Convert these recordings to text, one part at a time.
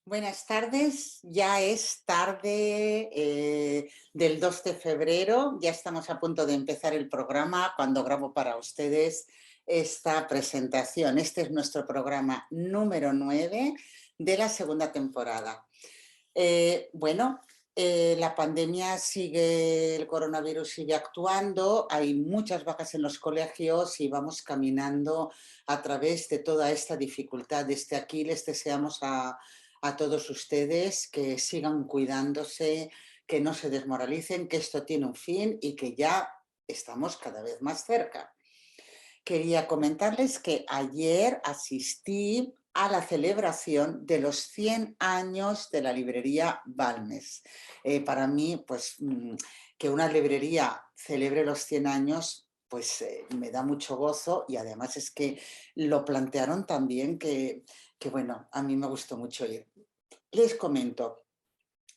Buenas tardes, ya es tarde del 2 de febrero, ya estamos a punto de empezar el programa cuando grabo para ustedes esta presentación. Este es nuestro programa número 9 de la segunda temporada. La pandemia sigue, el coronavirus sigue actuando, hay muchas bajas en los colegios y vamos caminando a través de toda esta dificultad. Desde aquí les deseamos a todos ustedes que sigan cuidándose, que no se desmoralicen, que esto tiene un fin y que ya estamos cada vez más cerca. Quería comentarles que ayer asistí a la celebración de los 100 años de la librería Balmes. Para mí, que una librería celebre los 100 años, me da mucho gozo y además es que lo plantearon también bueno, a mí me gustó mucho ir. Les comento.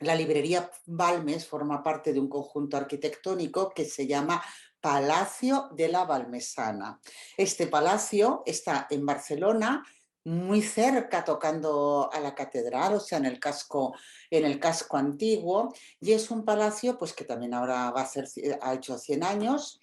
La librería Balmes forma parte de un conjunto arquitectónico que se llama Palacio de la Balmesana. Este palacio está en Barcelona, muy cerca, tocando a la catedral, o sea, en el casco antiguo, y es un palacio que también ahora ha hecho 100 años,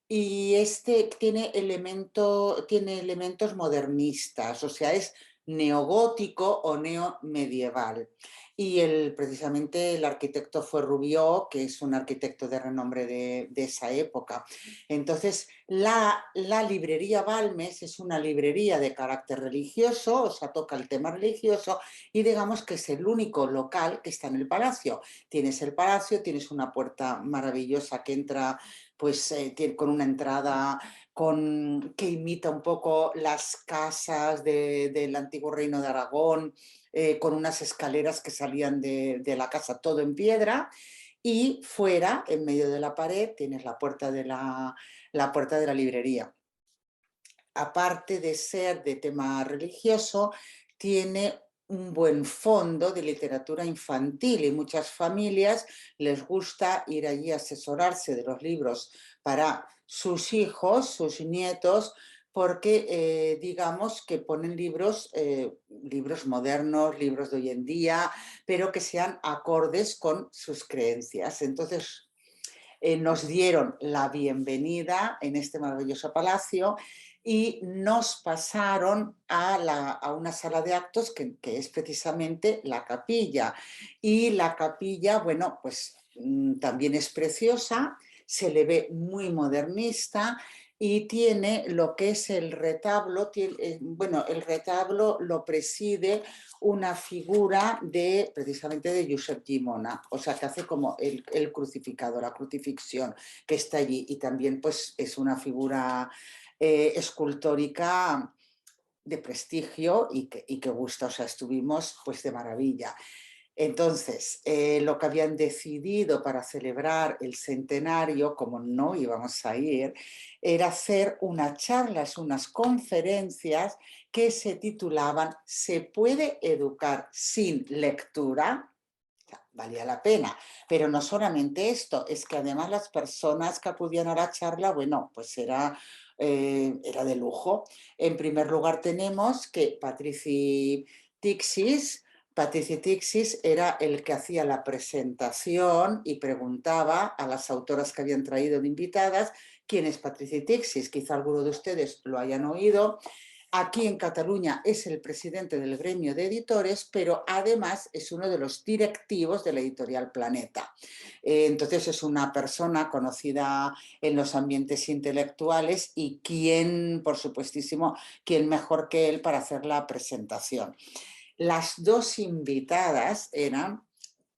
y este tiene elementos modernistas, o sea, es neogótico o neomedieval. Y precisamente el arquitecto fue Rubió, que es un arquitecto de renombre de esa época. Entonces, la librería Balmes es una librería de carácter religioso, o sea, toca el tema religioso, y digamos que es el único local que está en el palacio. Tienes el palacio, tienes una puerta maravillosa que entra con una entrada que imita un poco las casas del antiguo reino de Aragón, con unas escaleras que salían de la casa, todo en piedra, y fuera, en medio de la pared, tienes la puerta de la librería. Aparte de ser de tema religioso, tiene un buen fondo de literatura infantil y muchas familias les gusta ir allí a asesorarse de los libros para sus hijos, sus nietos, porque digamos que ponen libros modernos, libros de hoy en día, pero que sean acordes con sus creencias. Entonces, nos dieron la bienvenida en este maravilloso palacio y nos pasaron a una sala de actos que es precisamente la capilla. Y la capilla, también es preciosa, se le ve muy modernista y tiene lo que es el retablo. El retablo lo preside una figura precisamente de Josep Llimona, o sea, que hace como el crucificado, la crucifixión que está allí, y también es una figura escultórica de prestigio y que gusta, o sea, estuvimos de maravilla. Entonces, lo que habían decidido para celebrar el centenario, como no íbamos a ir, era hacer unas charlas, unas conferencias que se titulaban ¿Se puede educar sin lectura? O sea, valía la pena. Pero no solamente esto, es que además las personas que acudían a la charla, era de lujo. En primer lugar tenemos que Patrici Tixis era el que hacía la presentación y preguntaba a las autoras que habían traído de invitadas quién es Patrici Tixis. Quizá alguno de ustedes lo hayan oído. Aquí en Cataluña es el presidente del gremio de editores, pero además es uno de los directivos de la editorial Planeta. Entonces es una persona conocida en los ambientes intelectuales y por supuestísimo, quién mejor que él para hacer la presentación. Las dos invitadas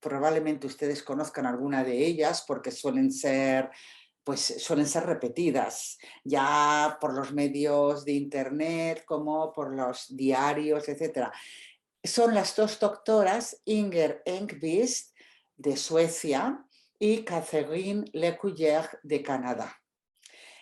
probablemente ustedes conozcan alguna de ellas porque suelen ser repetidas, ya por los medios de internet como por los diarios, etc. Son las dos doctoras Inger Enqvist de Suecia y Catherine Lecuyer de Canadá.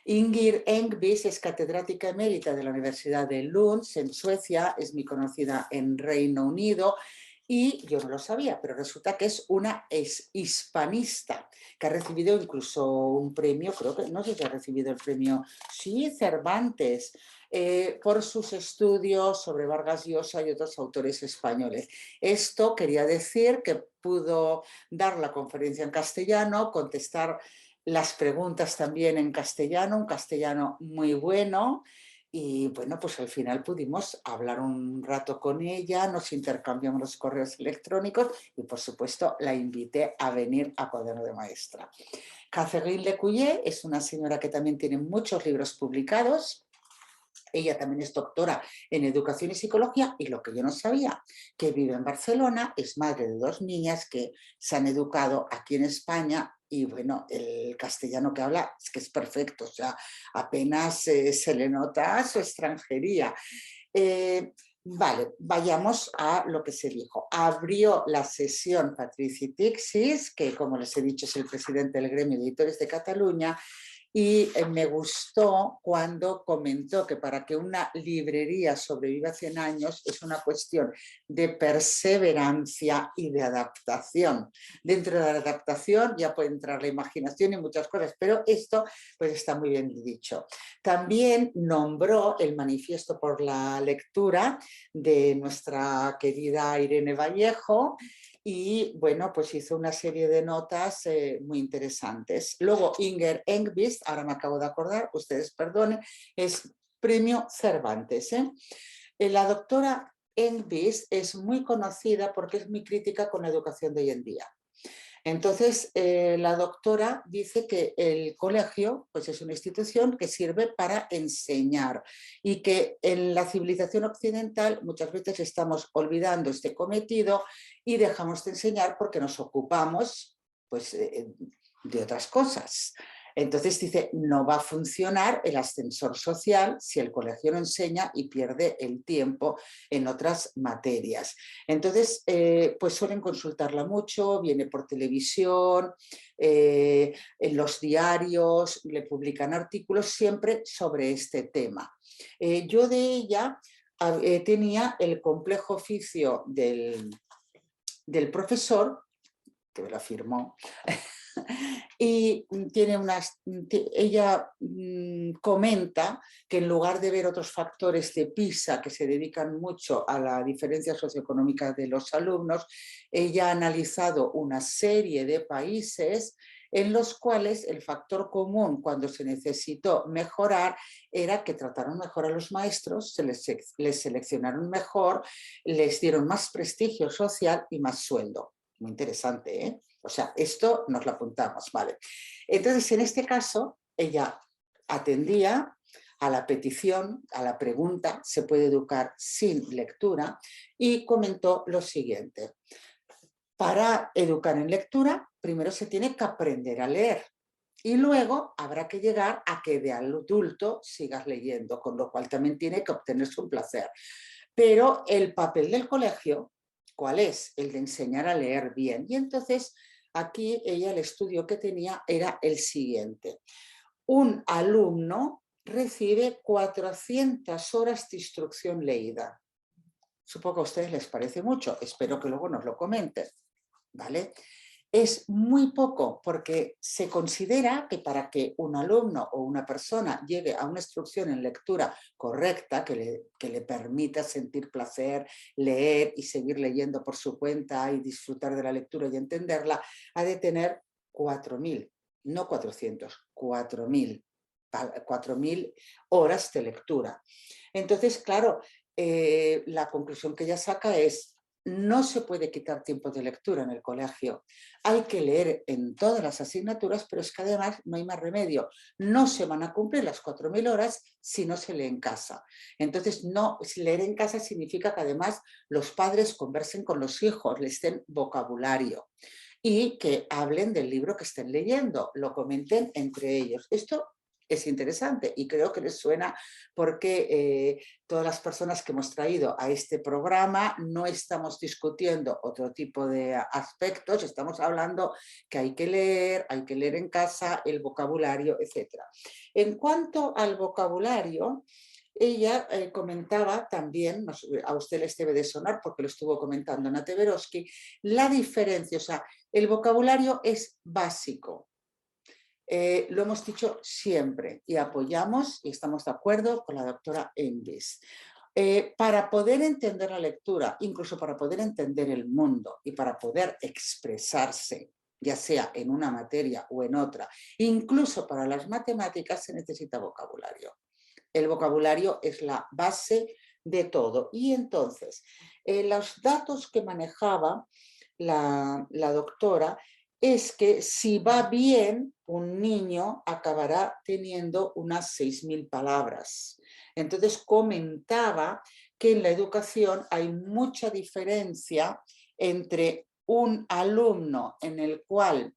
Inger Enqvist es catedrática emérita de la Universidad de Lund en Suecia, es muy conocida en Reino Unido Y yo no lo sabía, pero resulta que es una hispanista, que ha recibido incluso un premio, creo que, no sé si ha recibido el premio, sí, Cervantes, por sus estudios sobre Vargas Llosa y otros autores españoles. Esto quería decir que pudo dar la conferencia en castellano, contestar las preguntas también en castellano, un castellano muy bueno. Y bueno, pues al final pudimos hablar un rato con ella, nos intercambiamos los correos electrónicos y por supuesto la invité a venir a Cuaderno de Maestra. Catherine Lecuyer es una señora que también tiene muchos libros publicados. Ella también es doctora en educación y psicología y lo que yo no sabía, que vive en Barcelona, es madre de 2 niñas que se han educado aquí en España y bueno, el castellano que habla es que es perfecto, o sea, apenas se le nota su extranjería. Eh, Vale, vayamos a lo que se dijo. Abrió la sesión Patrici Tixis, que como les he dicho es el presidente del gremio de editores de Cataluña, y me gustó cuando comentó que para que una librería sobreviva 100 años es una cuestión de perseverancia y de adaptación. Dentro de la adaptación ya puede entrar la imaginación y muchas cosas, pero esto pues está muy bien dicho. También nombró el manifiesto por la lectura de nuestra querida Irene Vallejo, y bueno, pues hizo una serie de notas muy interesantes. Luego Inger Engvist, ahora me acabo de acordar, ustedes perdonen, es premio Cervantes. La doctora Engvist es muy conocida porque es muy crítica con la educación de hoy en día. Entonces, la doctora dice que el colegio pues es una institución que sirve para enseñar y que en la civilización occidental muchas veces estamos olvidando este cometido y dejamos de enseñar porque nos ocupamos pues, de otras cosas. Entonces dice, no va a funcionar el ascensor social si el colegio no enseña y pierde el tiempo en otras materias. Entonces, pues suelen consultarla mucho, viene por televisión, en los diarios, le publican artículos siempre sobre este tema. Yo de ella tenía el complejo oficio del profesor, que me lo afirmó, y tiene ella comenta que en lugar de ver otros factores de PISA que se dedican mucho a la diferencia socioeconómica de los alumnos, ella ha analizado una serie de países en los cuales el factor común cuando se necesitó mejorar era que trataron mejor a los maestros, les seleccionaron mejor, les dieron más prestigio social y más sueldo. Muy interesante, ¿eh? O sea, esto nos lo apuntamos, ¿vale? Entonces, en este caso, ella atendía a la petición, a la pregunta, ¿se puede educar sin lectura? Y comentó lo siguiente. Para educar en lectura, primero se tiene que aprender a leer. Y luego habrá que llegar a que de adulto sigas leyendo, con lo cual también tiene que obtenerse un placer. Pero el papel del colegio, ¿cuál es? El de enseñar a leer bien. Y entonces aquí ella el estudio que tenía era el siguiente. Un alumno recibe 400 horas de instrucción leída. Supongo que a ustedes les parece mucho, espero que luego nos lo comenten, ¿vale? Es muy poco porque se considera que para que un alumno o una persona llegue a una instrucción en lectura correcta, que le permita sentir placer, leer y seguir leyendo por su cuenta y disfrutar de la lectura y entenderla, ha de tener 4.000, no 400, 4.000 horas de lectura. Entonces, claro, la conclusión que ella saca es no se puede quitar tiempo de lectura en el colegio. Hay que leer en todas las asignaturas, pero es que además no hay más remedio. No se van a cumplir las 4.000 horas si no se lee en casa. Entonces, no, leer en casa significa que además los padres conversen con los hijos, les den vocabulario y que hablen del libro que estén leyendo, lo comenten entre ellos. Esto es interesante y creo que les suena porque todas las personas que hemos traído a este programa no estamos discutiendo otro tipo de aspectos, estamos hablando que hay que leer en casa, el vocabulario, etc. En cuanto al vocabulario, ella comentaba también, a usted les debe de sonar porque lo estuvo comentando Nate Berosky, la diferencia, o sea, el vocabulario es básico. Lo hemos dicho siempre y apoyamos y estamos de acuerdo con la doctora English. Para poder entender la lectura, incluso para poder entender el mundo y para poder expresarse, ya sea en una materia o en otra, incluso para las matemáticas se necesita vocabulario. El vocabulario es la base de todo. Y entonces, los datos que manejaba la doctora es que si va bien, un niño acabará teniendo unas 6.000 palabras. Entonces comentaba que en la educación hay mucha diferencia entre un alumno en el cual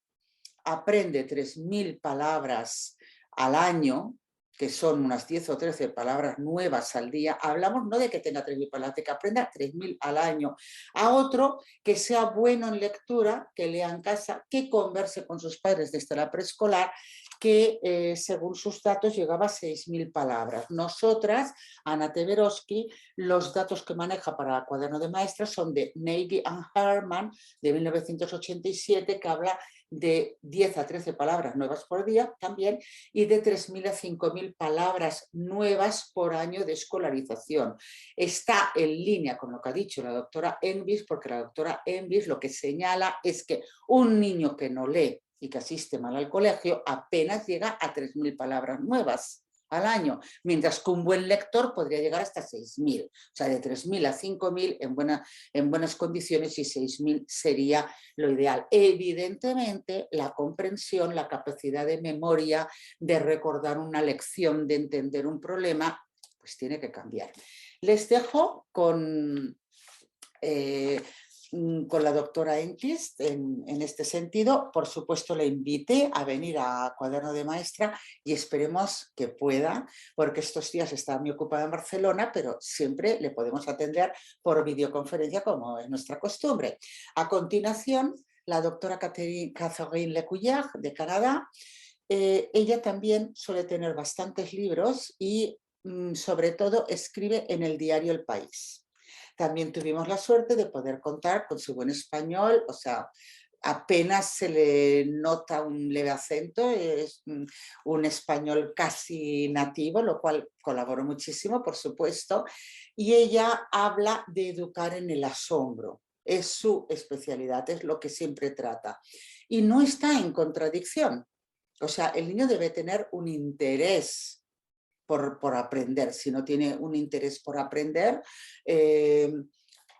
aprende 3.000 palabras al año, que son unas 10 o 13 palabras nuevas al día, hablamos no de que tenga 3.000 palabras, de que aprenda 3.000 al año, a otro que sea bueno en lectura, que lea en casa, que converse con sus padres desde la preescolar, que según sus datos llegaba a 6.000 palabras. Nosotras, Ana Teberoski, los datos que maneja para el cuaderno de maestra son de Nagy and Herman, de 1987, que habla de 10 a 13 palabras nuevas por día también y de 3.000 a 5.000 palabras nuevas por año de escolarización. Está en línea con lo que ha dicho la doctora Envis, porque la doctora Envis lo que señala es que un niño que no lee y que asiste mal al colegio apenas llega a 3.000 palabras nuevas al año, mientras que un buen lector podría llegar hasta 6.000, o sea, de 3.000 a 5.000 en buenas condiciones y 6.000 sería lo ideal. Evidentemente, la comprensión, la capacidad de memoria, de recordar una lección, de entender un problema, pues tiene que cambiar. Les dejo con la doctora Enquist en este sentido. Por supuesto, le invité a venir a Cuaderno de Maestra y esperemos que pueda, porque estos días está muy ocupada en Barcelona, pero siempre le podemos atender por videoconferencia como es nuestra costumbre. A continuación, la doctora Catherine Lecuyer de Canadá. Ella también suele tener bastantes libros y sobre todo escribe en el diario El País. También tuvimos la suerte de poder contar con su buen español, o sea, apenas se le nota un leve acento, es un español casi nativo, lo cual colaboró muchísimo, por supuesto, y ella habla de educar en el asombro. Es su especialidad, es lo que siempre trata. Y no está en contradicción. O sea, el niño debe tener un interés por aprender. Si no tiene un interés por aprender,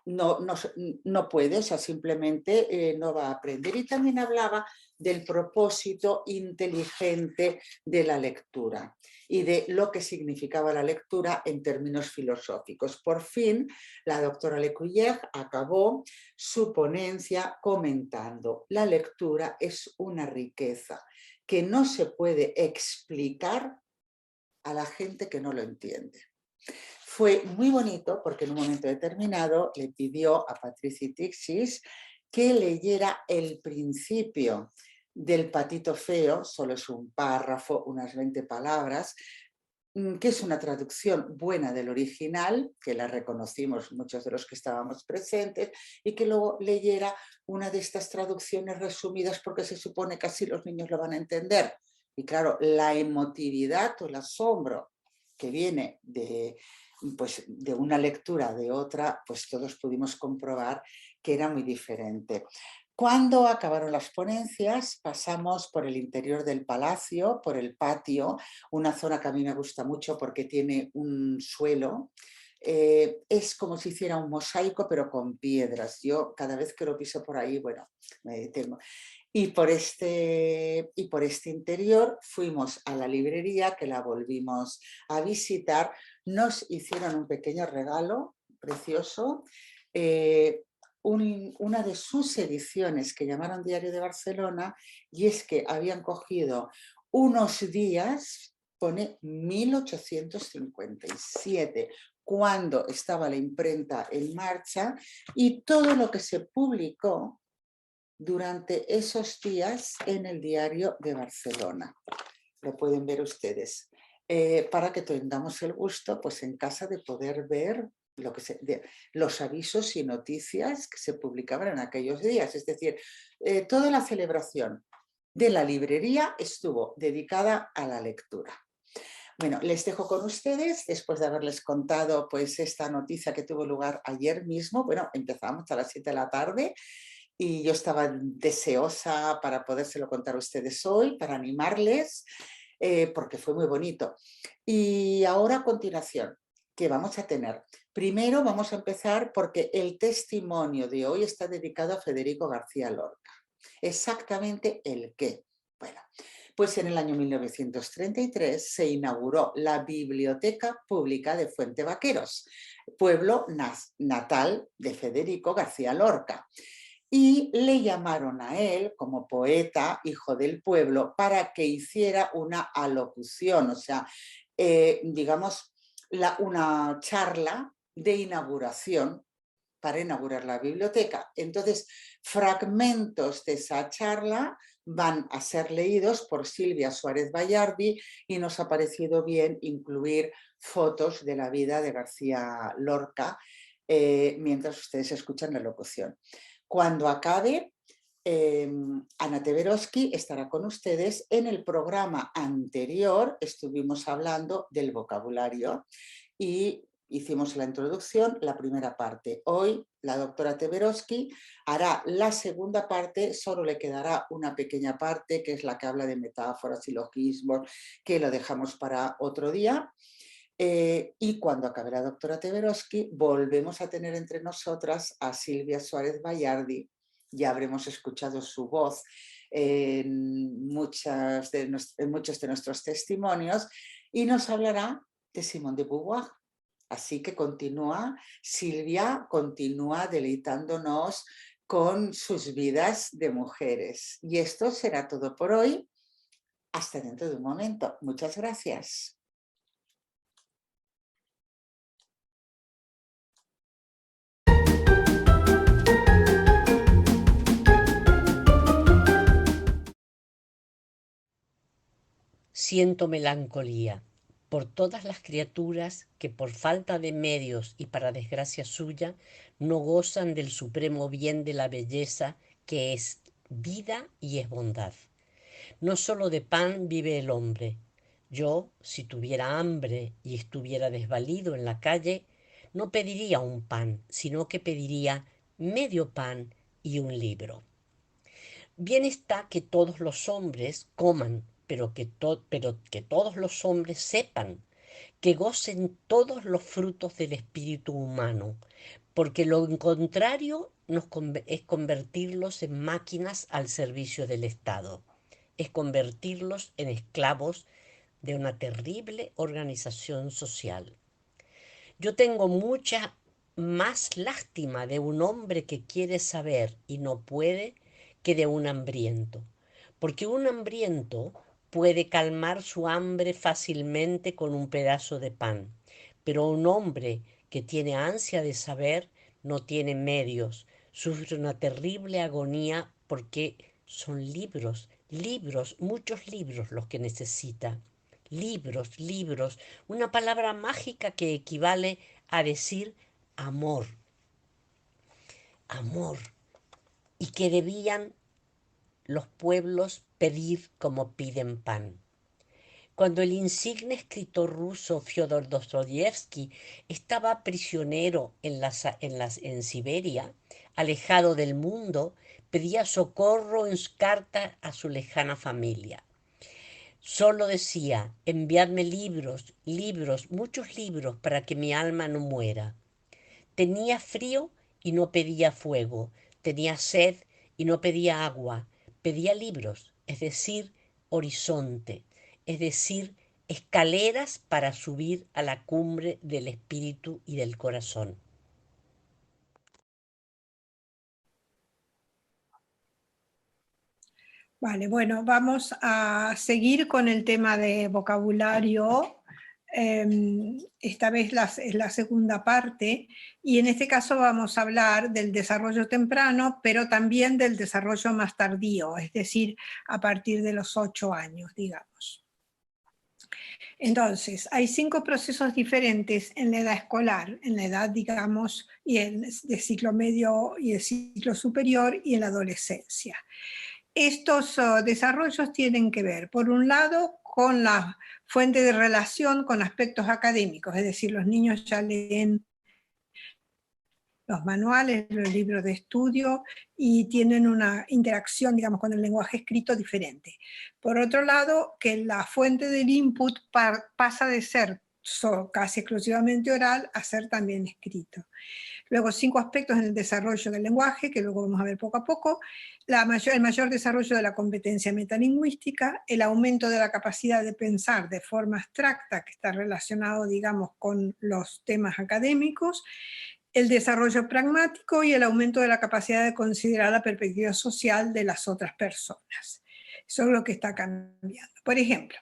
no puede, o sea, simplemente no va a aprender. Y también hablaba del propósito inteligente de la lectura y de lo que significaba la lectura en términos filosóficos. Por fin, la doctora Lecuyer acabó su ponencia comentando: la lectura es una riqueza que no se puede explicar a la gente que no lo entiende. Fue muy bonito porque en un momento determinado le pidió a Patricia Tixis que leyera el principio del Patito Feo, solo es un párrafo, unas 20 palabras, que es una traducción buena del original, que la reconocimos muchos de los que estábamos presentes, y que luego leyera una de estas traducciones resumidas porque se supone que así los niños lo van a entender. Y claro, la emotividad o el asombro que viene pues, de una lectura de otra, pues todos pudimos comprobar que era muy diferente. Cuando acabaron las ponencias, pasamos por el interior del palacio, por el patio, una zona que a mí me gusta mucho porque tiene un suelo. Es como si hiciera un mosaico, pero con piedras. Yo cada vez que lo piso por ahí, bueno, me detengo. Y por este interior fuimos a la librería, que la volvimos a visitar. Nos hicieron un pequeño regalo precioso, una de sus ediciones que llamaron Diario de Barcelona, y es que habían cogido unos días, pone 1857, cuando estaba la imprenta en marcha, y todo lo que se publicó durante esos días en el Diario de Barcelona. Lo pueden ver ustedes. para que tengamos el gusto, pues en casa, de poder ver los avisos y noticias que se publicaban en aquellos días. Es decir, toda la celebración de la librería estuvo dedicada a la lectura. Bueno, les dejo con ustedes, después de haberles contado pues esta noticia que tuvo lugar ayer mismo. Bueno, empezamos a las 7 de la tarde y yo estaba deseosa para podérselo contar a ustedes hoy, para animarles, porque fue muy bonito. Y ahora, a continuación, ¿qué vamos a tener? Primero vamos a empezar porque el testimonio de hoy está dedicado a Federico García Lorca. Exactamente el qué. Bueno, pues en el año 1933 se inauguró la Biblioteca Pública de Fuente Vaqueros, pueblo natal de Federico García Lorca. Y le llamaron a él, como poeta, hijo del pueblo, para que hiciera una alocución, o sea, digamos, una charla de inauguración para inaugurar la biblioteca. Entonces, fragmentos de esa charla van a ser leídos por Silvia Suárez Bayardi y nos ha parecido bien incluir fotos de la vida de García Lorca mientras ustedes escuchan la locución. Cuando acabe, Ana Teberoski estará con ustedes. En el programa anterior estuvimos hablando del vocabulario y hicimos la introducción, la primera parte. Hoy la doctora Teberoski hará la segunda parte, solo le quedará una pequeña parte que es la que habla de metáforas y logismos, que lo dejamos para otro día. Y cuando acabe la doctora Teberoski, volvemos a tener entre nosotras a Silvia Suárez Bayardi. Ya habremos escuchado su voz en muchos de nuestros testimonios y nos hablará de Simone de Beauvoir. Así que continúa, Silvia, continúa deleitándonos con sus vidas de mujeres. Y esto será todo por hoy. Hasta dentro de un momento. Muchas gracias. Siento melancolía por todas las criaturas que por falta de medios y para desgracia suya no gozan del supremo bien de la belleza que es vida y es bondad. No solo de pan vive el hombre. Yo, si tuviera hambre y estuviera desvalido en la calle, no pediría un pan, sino que pediría medio pan y un libro. Bien está que todos los hombres coman, pero que todos los hombres sepan, que gocen todos los frutos del espíritu humano, porque lo contrario es convertirlos en máquinas al servicio del Estado, es convertirlos en esclavos de una terrible organización social. Yo tengo mucha más lástima de un hombre que quiere saber y no puede que de un hambriento, porque un hambriento puede calmar su hambre fácilmente con un pedazo de pan, pero un hombre que tiene ansia de saber no tiene medios, sufre una terrible agonía porque son libros, muchos libros los que necesita. Libros, una palabra mágica que equivale a decir amor, amor, y que debían los pueblos pedir como piden pan. Cuando el insigne escritor ruso Fyodor Dostoyevsky estaba prisionero en Siberia, alejado del mundo, pedía socorro en carta a su lejana familia. Solo decía, enviadme libros, muchos libros para que mi alma no muera. Tenía frío y no pedía fuego, tenía sed y no pedía agua, pedía libros, es decir, horizonte, es decir, escaleras para subir a la cumbre del espíritu y del corazón. Vale, bueno, vamos a seguir con el tema de vocabulario. Esta vez es la segunda parte y en este caso vamos a hablar del desarrollo temprano, pero también del desarrollo más tardío, es decir, a partir de los 8 años, digamos. Entonces, hay 5 procesos diferentes en la edad escolar, en la edad, digamos, y de ciclo medio y de ciclo superior y en la adolescencia. Estos desarrollos tienen que ver, por un lado, con la fuente de relación con aspectos académicos, es decir, los niños ya leen los manuales, los libros de estudio y tienen una interacción, digamos, con el lenguaje escrito diferente. Por otro lado, que la fuente del input pasa de ser casi exclusivamente oral a ser también escrito. Luego 5 aspectos en el desarrollo del lenguaje, que luego vamos a ver poco a poco. El mayor desarrollo de la competencia metalingüística, el aumento de la capacidad de pensar de forma abstracta, que está relacionado, digamos, con los temas académicos, el desarrollo pragmático y el aumento de la capacidad de considerar la perspectiva social de las otras personas. Eso es lo que está cambiando. Por ejemplo,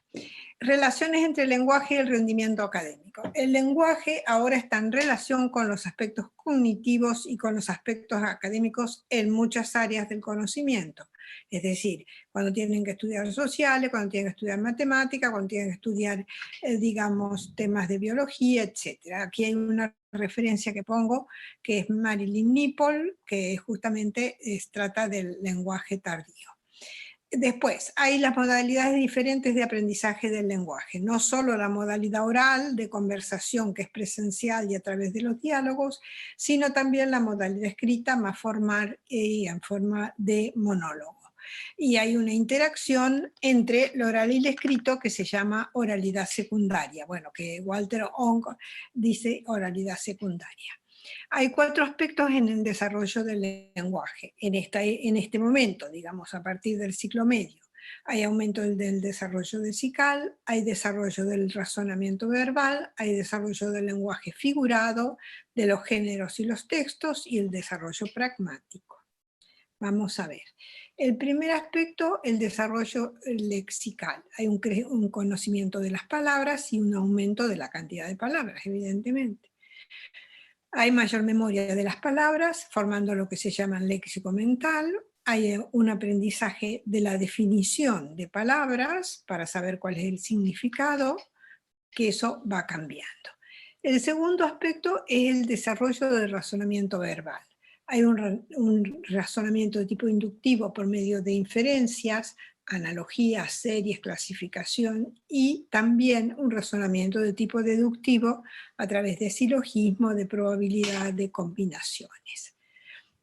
relaciones entre el lenguaje y el rendimiento académico. El lenguaje ahora está en relación con los aspectos cognitivos y con los aspectos académicos en muchas áreas del conocimiento. Es decir, cuando tienen que estudiar sociales, cuando tienen que estudiar matemática, cuando tienen que estudiar, digamos, temas de biología, etc. Aquí hay una referencia que pongo, que es Marilyn Nipple, que justamente trata del lenguaje tardío. Después, hay las modalidades diferentes de aprendizaje del lenguaje, no solo la modalidad oral de conversación que es presencial y a través de los diálogos, sino también la modalidad escrita más formal y en forma de monólogo. Y hay una interacción entre lo oral y el escrito que se llama oralidad secundaria, bueno, que Walter Ong dice oralidad secundaria. Hay 4 aspectos en el desarrollo del lenguaje, en este momento, digamos, a partir del ciclo medio. Hay aumento del desarrollo lesical, hay desarrollo del razonamiento verbal, hay desarrollo del lenguaje figurado, de los géneros y los textos, y el desarrollo pragmático. Vamos a ver. El primer aspecto, el desarrollo lexical. Hay un conocimiento de las palabras y un aumento de la cantidad de palabras, evidentemente. Hay mayor memoria de las palabras, formando lo que se llama léxico mental. Hay un aprendizaje de la definición de palabras para saber cuál es el significado, que eso va cambiando. El segundo aspecto es el desarrollo del razonamiento verbal. Hay un razonamiento de tipo inductivo por medio de inferencias, analogías, series, clasificación, y también un razonamiento de tipo deductivo a través de silogismo, de probabilidad, de combinaciones.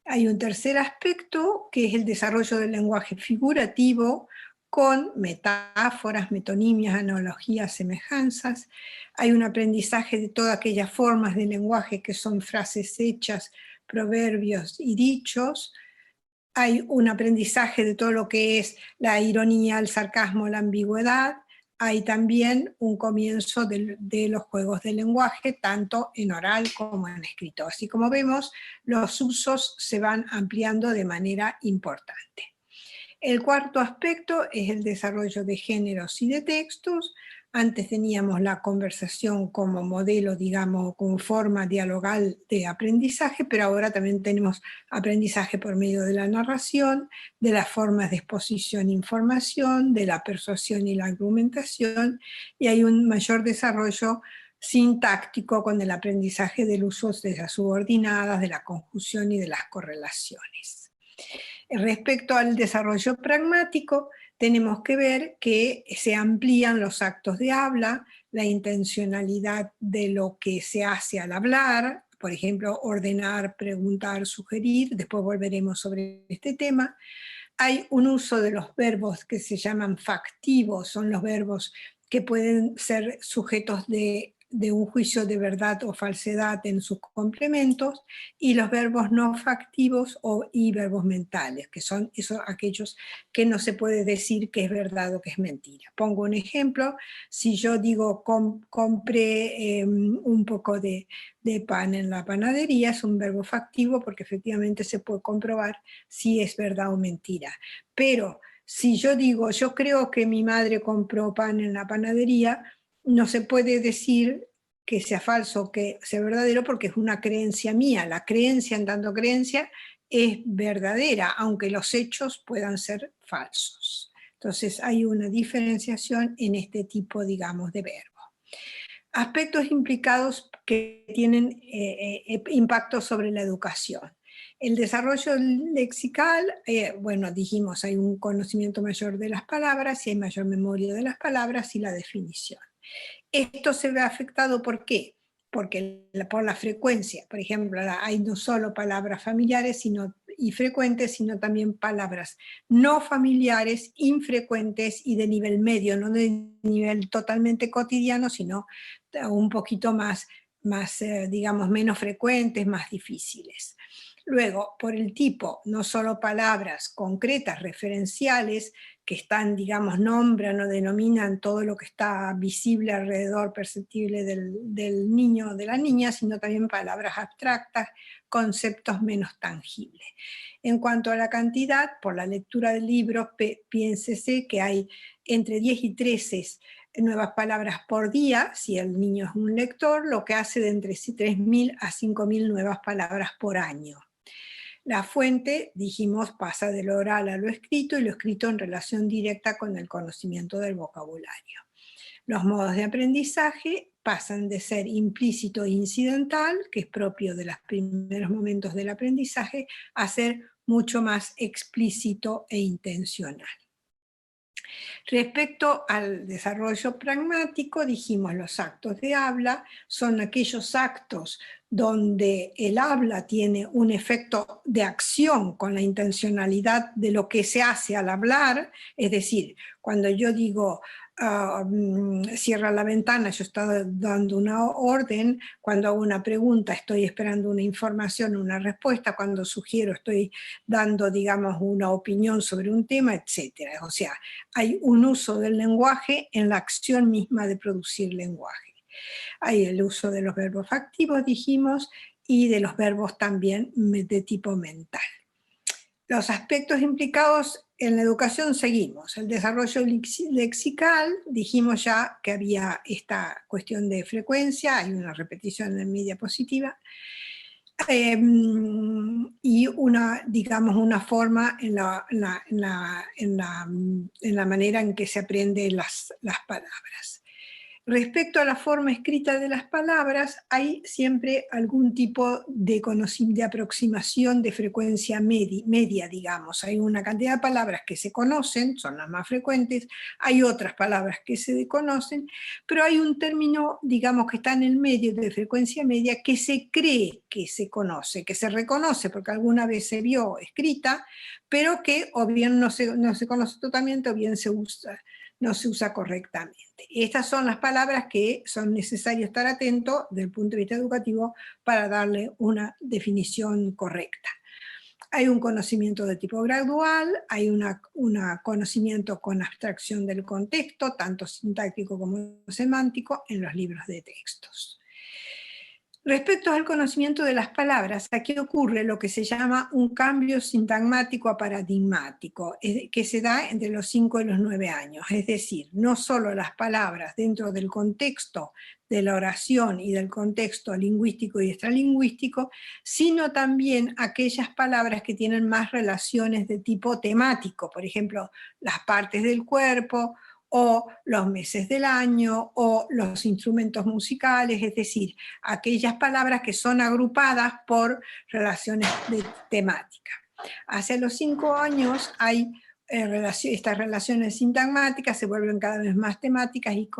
Hay un tercer aspecto que es el desarrollo del lenguaje figurativo con metáforas, metonimias, analogías, semejanzas. Hay un aprendizaje de todas aquellas formas de lenguaje que son frases hechas, proverbios y dichos. Hay un aprendizaje de todo lo que es la ironía, el sarcasmo, la ambigüedad. Hay también un comienzo de los juegos del lenguaje, tanto en oral como en escrito. Así como vemos, los usos se van ampliando de manera importante. El cuarto aspecto es el desarrollo de géneros y de textos. Antes teníamos la conversación como modelo, digamos, como forma dialogal de aprendizaje, pero ahora también tenemos aprendizaje por medio de la narración, de las formas de exposición e información, de la persuasión y la argumentación, y hay un mayor desarrollo sintáctico con el aprendizaje del uso de las subordinadas, de la conjunción y de las correlaciones. Respecto al desarrollo pragmático, tenemos que ver que se amplían los actos de habla, la intencionalidad de lo que se hace al hablar, por ejemplo, ordenar, preguntar, sugerir, después volveremos sobre este tema. Hay un uso de los verbos que se llaman factivos, son los verbos que pueden ser sujetos de un juicio de verdad o falsedad en sus complementos, y los verbos no factivos y verbos mentales, que son aquellos que no se puede decir que es verdad o que es mentira. Pongo un ejemplo: si yo digo compré un poco de pan en la panadería, es un verbo factivo porque efectivamente se puede comprobar si es verdad o mentira. Pero si yo digo yo creo que mi madre compró pan en la panadería, no se puede decir que sea falso o que sea verdadero porque es una creencia mía. La creencia en tanto creencia es verdadera, aunque los hechos puedan ser falsos. Entonces hay una diferenciación en este tipo, digamos, de verbo. Aspectos implicados que tienen impacto sobre la educación. El desarrollo lexical, bueno, dijimos, hay un conocimiento mayor de las palabras y hay mayor memoria de las palabras y la definición. Esto se ve afectado, ¿por qué? Porque por la frecuencia, por ejemplo, hay no solo palabras familiares y frecuentes, sino también palabras no familiares, infrecuentes y de nivel medio, no de nivel totalmente cotidiano, sino un poquito más digamos, menos frecuentes, más difíciles. Luego, por el tipo, no solo palabras concretas, referenciales, que están, digamos, nombran o denominan todo lo que está visible alrededor, perceptible del niño o de la niña, sino también palabras abstractas, conceptos menos tangibles. En cuanto a la cantidad, por la lectura del libro, piénsese que hay entre 10 y 13 nuevas palabras por día, si el niño es un lector, lo que hace de entre 3.000 a 5.000 nuevas palabras por año. La fuente, dijimos, pasa de lo oral a lo escrito y lo escrito en relación directa con el conocimiento del vocabulario. Los modos de aprendizaje pasan de ser implícito e incidental, que es propio de los primeros momentos del aprendizaje, a ser mucho más explícito e intencional. Respecto al desarrollo pragmático, dijimos los actos de habla son aquellos actos donde el habla tiene un efecto de acción con la intencionalidad de lo que se hace al hablar, es decir, cuando yo digo cierra la ventana, yo estoy dando una orden, cuando hago una pregunta estoy esperando una información, una respuesta, cuando sugiero estoy dando, digamos, una opinión sobre un tema, etc. O sea, hay un uso del lenguaje en la acción misma de producir lenguaje. Hay el uso de los verbos activos, dijimos, y de los verbos también de tipo mental. Los aspectos implicados en la educación seguimos. El desarrollo lexical, dijimos ya que había esta cuestión de frecuencia, hay una repetición en mi diapositiva, y digamos, una forma en la manera en que se aprenden las palabras. Respecto a la forma escrita de las palabras, hay siempre algún tipo de aproximación de frecuencia media, digamos. Hay una cantidad de palabras que se conocen, son las más frecuentes, hay otras palabras que se conocen, pero hay un término, digamos, que está en el medio de frecuencia media que se cree que se conoce, que se reconoce porque alguna vez se vio escrita, pero que o bien no se conoce totalmente o bien no se usa correctamente. Estas son las palabras que son necesarias estar atentos desde el punto de vista educativo para darle una definición correcta. Hay un conocimiento de tipo gradual, hay un conocimiento con abstracción del contexto, tanto sintáctico como semántico, en los libros de textos. Respecto al conocimiento de las palabras, aquí ocurre lo que se llama un cambio sintagmático a paradigmático, que se da entre los 5 y los 9 años. Es decir, no solo las palabras dentro del contexto de la oración y del contexto lingüístico y extralingüístico, sino también aquellas palabras que tienen más relaciones de tipo temático, por ejemplo, las partes del cuerpo, o los meses del año, o los instrumentos musicales, es decir, aquellas palabras que son agrupadas por relaciones de temática. Hacia los 5 años hay estas relaciones sintagmáticas, se vuelven cada vez más temáticas y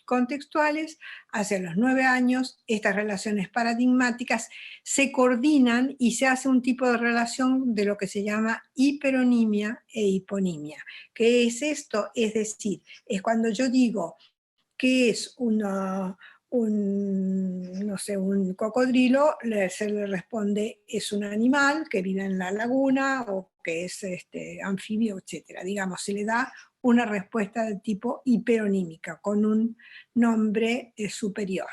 contextuales. Hacia los 9 años estas relaciones paradigmáticas se coordinan y se hace un tipo de relación de lo que se llama hiperonimia e hiponimia. ¿Qué es esto? Es decir, es cuando yo digo que es no sé, un cocodrilo, se le responde es un animal que vive en la laguna o que es anfibio, etc. Digamos, se le da una respuesta de tipo hiperonímica, con un nombre superior.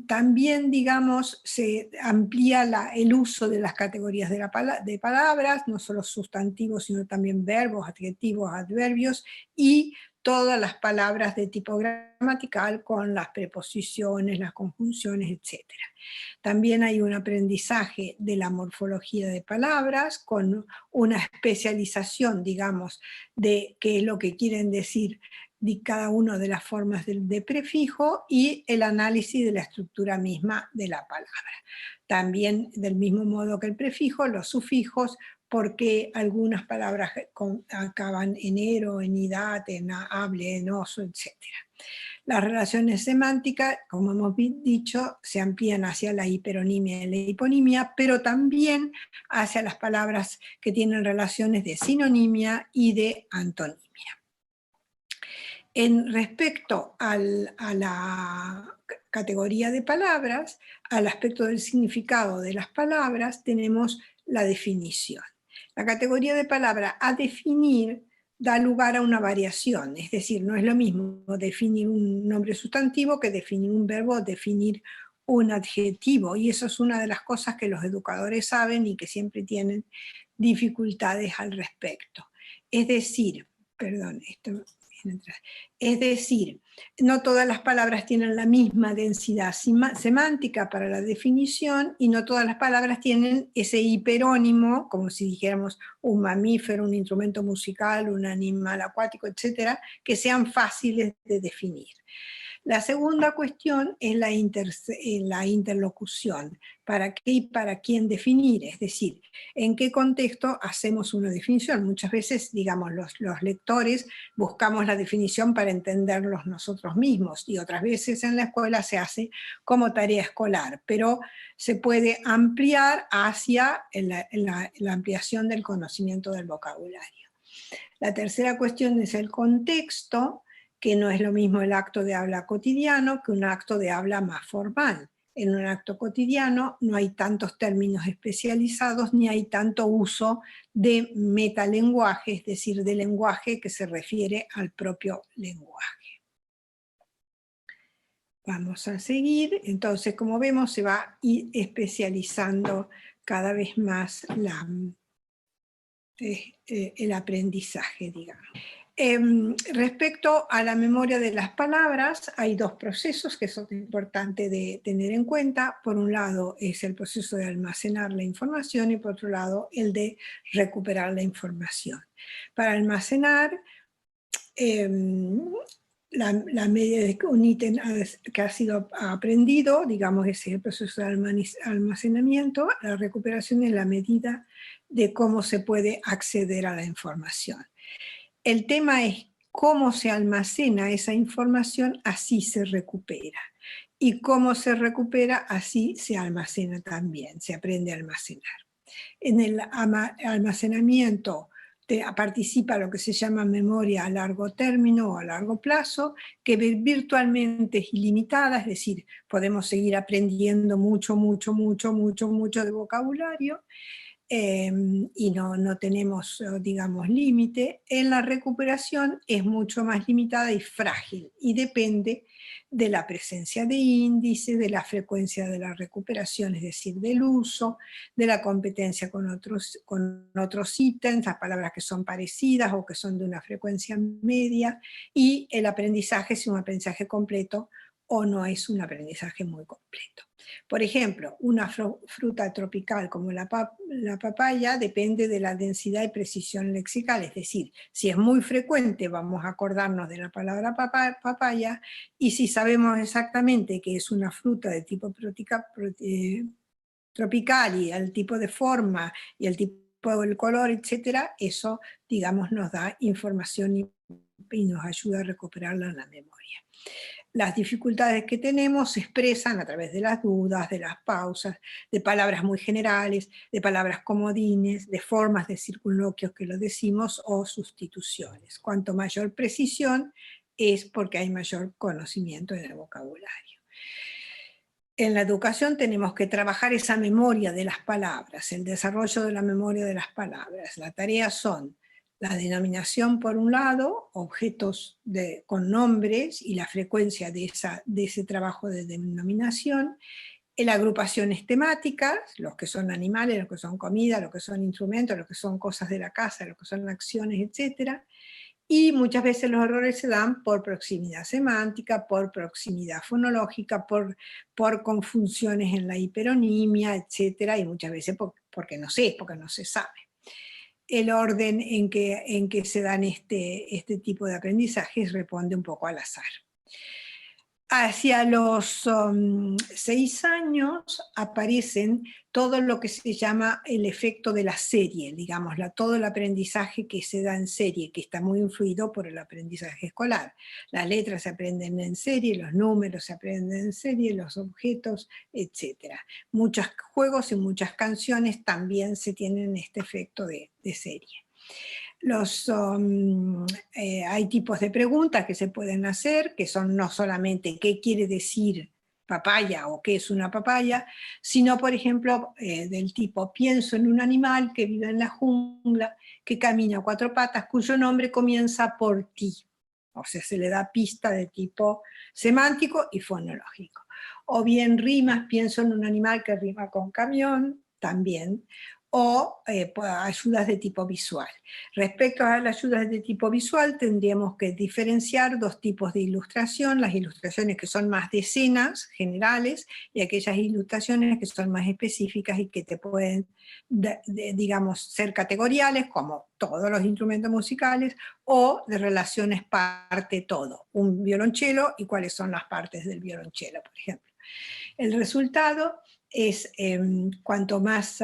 También, digamos, se amplía el uso de las categorías de palabras, no solo sustantivos, sino también verbos, adjetivos, adverbios, y todas las palabras de tipo gramatical con las preposiciones, las conjunciones, etc. También hay un aprendizaje de la morfología de palabras con una especialización, digamos, de qué es lo que quieren decir de cada una de las formas de prefijo y el análisis de la estructura misma de la palabra. También, del mismo modo que el prefijo, los sufijos, porque algunas palabras acaban en ero, en idad, en hable, en oso, etc. Las relaciones semánticas, como hemos dicho, se amplían hacia la hiperonimia y la hiponimia, pero también hacia las palabras que tienen relaciones de sinonimia y de antonimia. En respecto a la categoría de palabras, al aspecto del significado de las palabras, tenemos la definición. La categoría de palabra a definir da lugar a una variación, es decir, no es lo mismo definir un nombre sustantivo que definir un verbo o definir un adjetivo, y eso es una de las cosas que los educadores saben y que siempre tienen dificultades al respecto. Es decir, perdón, es decir, no todas las palabras tienen la misma densidad semántica para la definición y no todas las palabras tienen ese hiperónimo, como si dijéramos un mamífero, un instrumento musical, un animal acuático, etcétera, que sean fáciles de definir. La segunda cuestión es la interlocución. ¿Para qué y para quién definir? Es decir, ¿en qué contexto hacemos una definición? Muchas veces, digamos, los lectores buscamos la definición para entenderlos nosotros mismos y otras veces en la escuela se hace como tarea escolar, pero se puede ampliar hacia la ampliación del conocimiento del vocabulario. La tercera cuestión es el contexto, que no es lo mismo el acto de habla cotidiano que un acto de habla más formal. En un acto cotidiano no hay tantos términos especializados ni hay tanto uso de metalenguaje, es decir, de lenguaje que se refiere al propio lenguaje. Vamos a seguir. Entonces, como vemos, se va a ir especializando cada vez más el aprendizaje, digamos. Respecto a la memoria de las palabras, hay dos procesos que son importantes de tener en cuenta. Por un lado es el proceso de almacenar la información y por otro lado el de recuperar la información. Para almacenar, la medida de un ítem que ha sido aprendido, digamos, ese es el proceso de almacenamiento. La recuperación es la medida de cómo se puede acceder a la información. El tema es cómo se almacena esa información, así se recupera. Y cómo se recupera, así se almacena también, se aprende a almacenar. En el almacenamiento participa lo que se llama memoria a largo término o a largo plazo, que virtualmente es ilimitada, es decir, podemos seguir aprendiendo mucho de vocabulario, y no tenemos, digamos, límite. En la recuperación es mucho más limitada y frágil, y depende de la presencia de índices, de la frecuencia de la recuperación, es decir, del uso, de la competencia con otros ítems, las palabras que son parecidas o que son de una frecuencia media, y el aprendizaje, si es un aprendizaje completo o no es un aprendizaje muy completo. Por ejemplo, una fruta tropical como la papaya depende de la densidad y precisión lexical, es decir, si es muy frecuente vamos a acordarnos de la palabra papaya, y si sabemos exactamente que es una fruta de tipo tropical y el tipo de forma y el tipo del color, etcétera, eso, digamos, nos da información y nos ayuda a recuperarla en la memoria. Las dificultades que tenemos se expresan a través de las dudas, de las pausas, de palabras muy generales, de palabras comodines, de formas de circunloquios que lo decimos o sustituciones. Cuanto mayor precisión es porque hay mayor conocimiento del vocabulario. En la educación tenemos que trabajar esa memoria de las palabras, el desarrollo de la memoria de las palabras. Las tareas son la denominación por un lado, objetos con nombres y la frecuencia de ese trabajo de denominación, las agrupaciones temáticas, los que son animales, los que son comida, los que son instrumentos, los que son cosas de la casa, los que son acciones, etc. Y muchas veces los errores se dan por proximidad semántica, por proximidad fonológica, por confusiones en la hiperonimia, etc. Y muchas veces porque no se sabe. El orden en que se dan este tipo de aprendizajes responde un poco al azar. Hacia los 6 años aparecen todo lo que se llama el efecto de la serie, digamos, todo el aprendizaje que se da en serie, que está muy influido por el aprendizaje escolar. Las letras se aprenden en serie, los números se aprenden en serie, los objetos, etc. Muchos juegos y muchas canciones también se tienen este efecto de serie. Hay tipos de preguntas que se pueden hacer, que son no solamente qué quiere decir papaya o qué es una papaya, sino, por ejemplo, del tipo, pienso en un animal que vive en la jungla, que camina a 4 patas, cuyo nombre comienza por ti. O sea, se le da pista de tipo semántico y fonológico. O bien rimas, pienso en un animal que rima con camión, también. O ayudas de tipo visual. Respecto a las ayudas de tipo visual, tendríamos que diferenciar 2 tipos de ilustración, las ilustraciones que son más de escenas generales y aquellas ilustraciones que son más específicas y que te pueden, digamos, ser categoriales, como todos los instrumentos musicales, o de relaciones parte-todo, un violonchelo y cuáles son las partes del violonchelo, por ejemplo. El resultado es cuanto más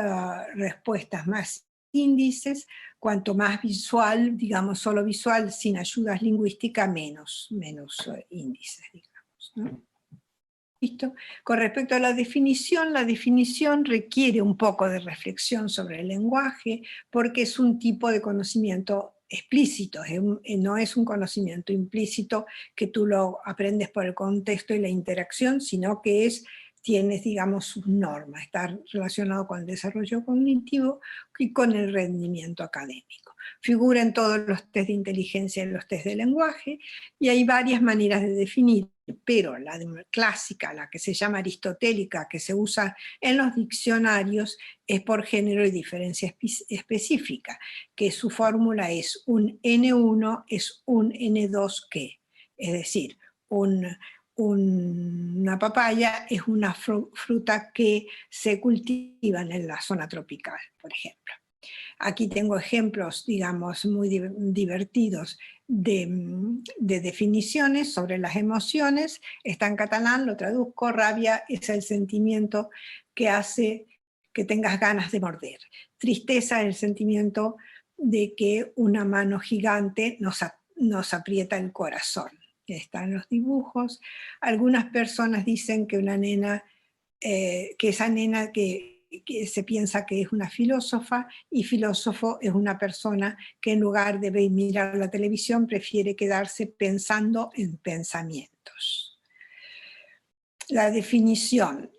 respuestas, más índices, cuanto más visual, digamos solo visual, sin ayudas lingüísticas, menos índices, digamos, ¿no? ¿Listo? Con respecto a la definición requiere un poco de reflexión sobre el lenguaje, porque es un tipo de conocimiento explícito, no es un conocimiento implícito que tú lo aprendes por el contexto y la interacción, sino que tienes, digamos, sus normas, está relacionado con el desarrollo cognitivo y con el rendimiento académico. Figura en todos los test de inteligencia y los test de lenguaje, y hay varias maneras de definir, pero la clásica, la que se llama aristotélica, que se usa en los diccionarios, es por género y diferencia específica, que su fórmula es un N1 es un N2 que, es decir, una papaya es una fruta que se cultiva en la zona tropical, por ejemplo. Aquí tengo ejemplos, digamos, muy divertidos de definiciones sobre las emociones. Está en catalán, lo traduzco: rabia es el sentimiento que hace que tengas ganas de morder. Tristeza es el sentimiento de que una mano gigante nos aprieta el corazón. Están los dibujos. Algunas personas dicen que una nena, que esa nena que se piensa que es una filósofa, y filósofo es una persona que en lugar de mirar la televisión prefiere quedarse pensando en pensamientos. La definición.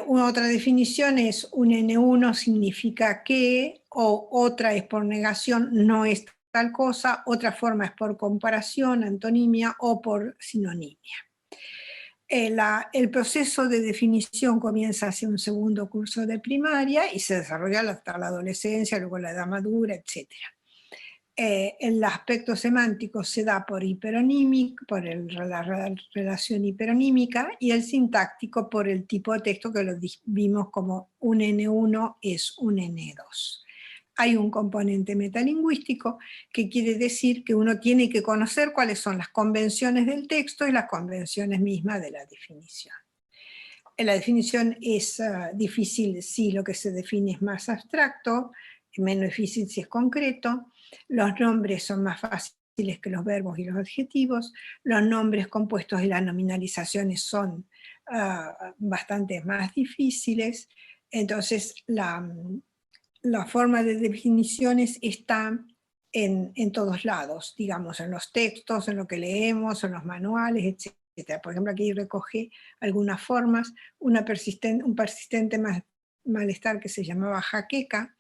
Otra definición es un N1 significa que, o otra es por negación, no es tal cosa, otra forma es por comparación, antonimia, o por sinonimia. El proceso de definición comienza hacia un segundo curso de primaria y se desarrolla hasta la adolescencia, luego la edad madura, etc. El aspecto semántico se da por hiperonímico, por la relación hiperonímica, y el sintáctico por el tipo de texto que lo vimos como un N1 es un N2. Hay un componente metalingüístico que quiere decir que uno tiene que conocer cuáles son las convenciones del texto y las convenciones mismas de la definición. La definición es difícil si lo que se define es más abstracto, menos difícil si es concreto. Los nombres son más fáciles que los verbos y los adjetivos. Los nombres compuestos y las nominalizaciones son bastante más difíciles. Entonces, la forma de definiciones está en todos lados, digamos, en los textos, en lo que leemos, en los manuales, etc. Por ejemplo, aquí recogí algunas formas, un persistente malestar que se llamaba jaqueca,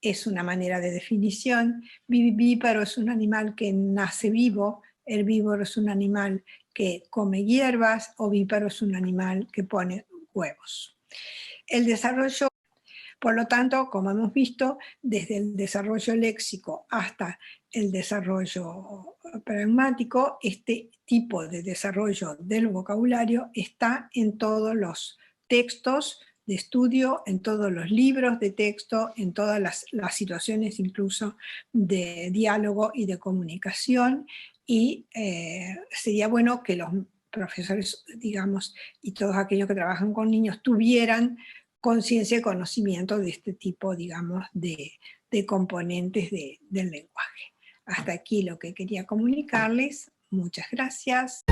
es una manera de definición. Vivíparo es un animal que nace vivo, herbívoro es un animal que come hierbas, ovíparo es un animal que pone huevos. El desarrollo Por lo tanto, como hemos visto, desde el desarrollo léxico hasta el desarrollo pragmático, este tipo de desarrollo del vocabulario está en todos los textos de estudio, en todos los libros de texto, en todas las situaciones incluso de diálogo y de comunicación, y sería bueno que los profesores, digamos, y todos aquellos que trabajan con niños tuvieran conciencia y conocimiento de este tipo, digamos, de componentes del lenguaje. Hasta aquí lo que quería comunicarles. Muchas gracias.